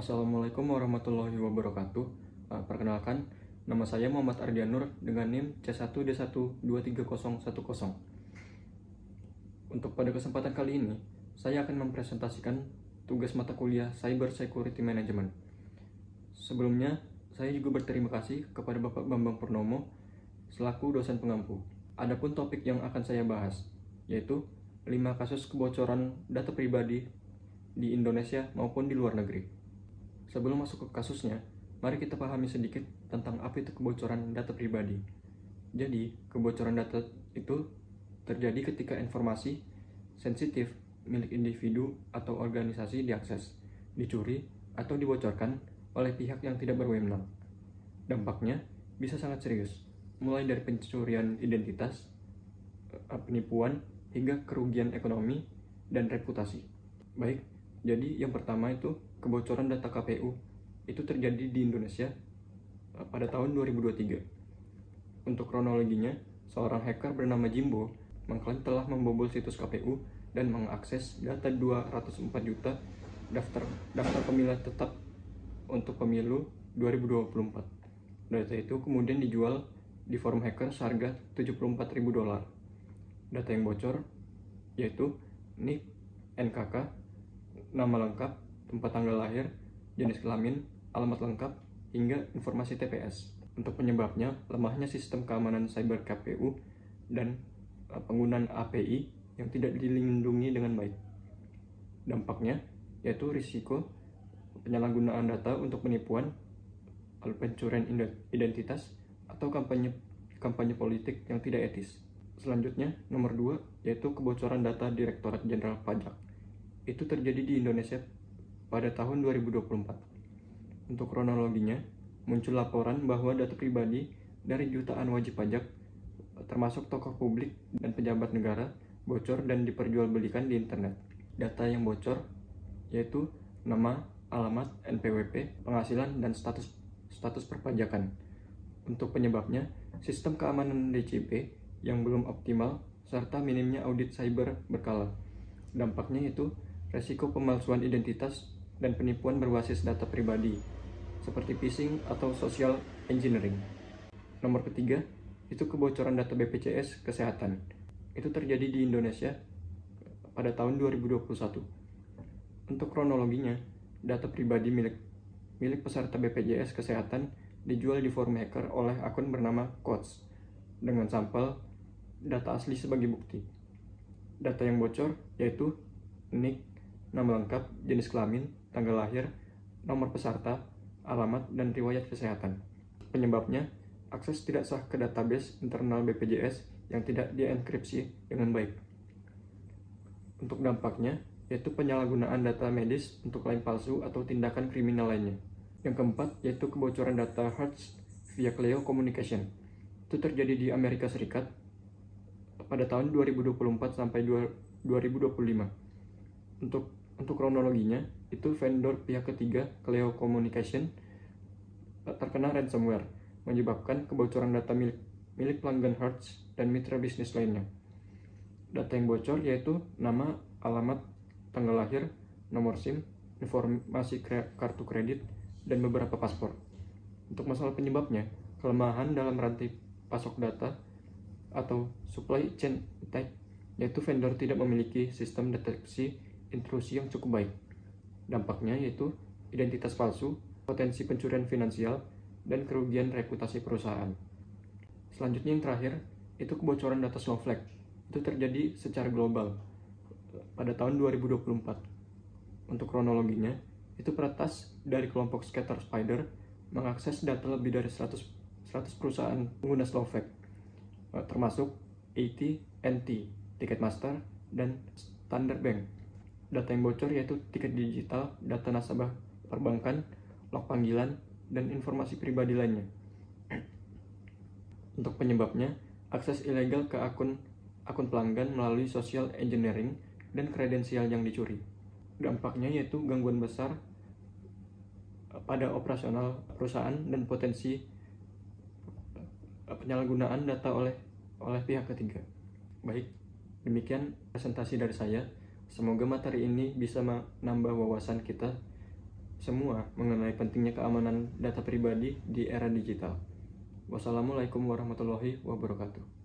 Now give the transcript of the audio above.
Assalamualaikum warahmatullahi wabarakatuh. Perkenalkan, nama saya Muhammad Ardianur dengan NIM C1D1230010. Untuk pada kesempatan kali ini, saya akan mempresentasikan tugas mata kuliah Cyber Security Management. Sebelumnya, saya juga berterima kasih kepada Bapak Bambang Purnomo selaku dosen pengampu. Adapun topik yang akan saya bahas, yaitu 5 kasus kebocoran data pribadi di Indonesia maupun di luar negeri. Sebelum masuk ke kasusnya, mari kita pahami sedikit tentang apa itu kebocoran data pribadi. Jadi, kebocoran data itu terjadi ketika informasi sensitif milik individu atau organisasi diakses, dicuri, atau dibocorkan oleh pihak yang tidak berwenang. Dampaknya bisa sangat serius, mulai dari pencurian identitas, penipuan, hingga kerugian ekonomi dan reputasi. Baik, jadi yang pertama itu kebocoran data KPU itu terjadi di Indonesia pada tahun 2023. Untuk kronologinya, seorang hacker bernama Jimbo mengklaim telah membobol situs KPU dan mengakses data 204 juta daftar pemilih tetap untuk pemilu 2024. Data itu kemudian dijual di forum hacker seharga $74.000. Data yang bocor yaitu NIK, NKK, nama lengkap, tempat tanggal lahir, jenis kelamin, alamat lengkap, hingga informasi TPS. Untuk penyebabnya, lemahnya sistem keamanan cyber KPU dan penggunaan API yang tidak dilindungi dengan baik. Dampaknya yaitu risiko penyalahgunaan data untuk penipuan, pencurian identitas, atau kampanye politik yang tidak etis. Selanjutnya, nomor 2 yaitu kebocoran data Direktorat Jenderal Pajak. Itu terjadi di Indonesia pada tahun 2024. Untuk kronologinya, muncul laporan bahwa data pribadi dari jutaan wajib pajak, termasuk tokoh publik dan pejabat negara, bocor dan diperjualbelikan di internet. Data yang bocor yaitu nama, alamat, NPWP, penghasilan, dan status perpajakan. Untuk penyebabnya, sistem keamanan DCP yang belum optimal serta minimnya audit cyber berkala. Dampaknya itu resiko pemalsuan identitas dan penipuan berbasis data pribadi, seperti phishing atau social engineering. Nomor ketiga, itu kebocoran data BPJS Kesehatan. Itu terjadi di Indonesia pada tahun 2021. Untuk kronologinya, data pribadi milik peserta BPJS Kesehatan dijual di forum hacker oleh akun bernama Coach dengan sampel data asli sebagai bukti. Data yang bocor yaitu NIK, nama lengkap, jenis kelamin, tanggal lahir, nomor peserta, alamat, dan riwayat kesehatan. Penyebabnya, akses tidak sah ke database internal BPJS yang tidak dienkripsi dengan baik. Untuk dampaknya, yaitu penyalahgunaan data medis untuk klaim palsu atau tindakan kriminal lainnya. Yang keempat, yaitu kebocoran data Hertz via Cleo Communication. Itu terjadi di Amerika Serikat pada tahun 2024 sampai 2025. Untuk kronologinya, itu vendor pihak ketiga Cleo Communication terkena ransomware, menyebabkan kebocoran data milik pelanggan Hertz dan mitra bisnis lainnya. Data yang bocor yaitu nama, alamat, tanggal lahir, nomor SIM, informasi kartu kredit, dan beberapa paspor. Untuk masalah penyebabnya, kelemahan dalam rantai pasok data atau supply chain attack, yaitu vendor tidak memiliki sistem deteksi intrusi yang cukup baik. Dampaknya yaitu identitas palsu, potensi pencurian finansial, dan kerugian reputasi perusahaan. Selanjutnya yang terakhir, itu kebocoran data Snowflake. Itu terjadi secara global pada tahun 2024. Untuk kronologinya, itu peretas dari kelompok Scatter Spider mengakses data lebih dari 100 perusahaan pengguna Snowflake, termasuk AT&T, Ticketmaster, dan Standard Bank. Data yang bocor yaitu tiket digital, data nasabah perbankan, log panggilan, dan informasi pribadi lainnya. Untuk penyebabnya, akses ilegal ke akun pelanggan melalui social engineering dan kredensial yang dicuri. Dampaknya yaitu gangguan besar pada operasional perusahaan dan potensi penyalahgunaan data oleh pihak ketiga. Baik, demikian presentasi dari saya. Semoga materi ini bisa menambah wawasan kita semua mengenai pentingnya keamanan data pribadi di era digital. Wassalamualaikum warahmatullahi wabarakatuh.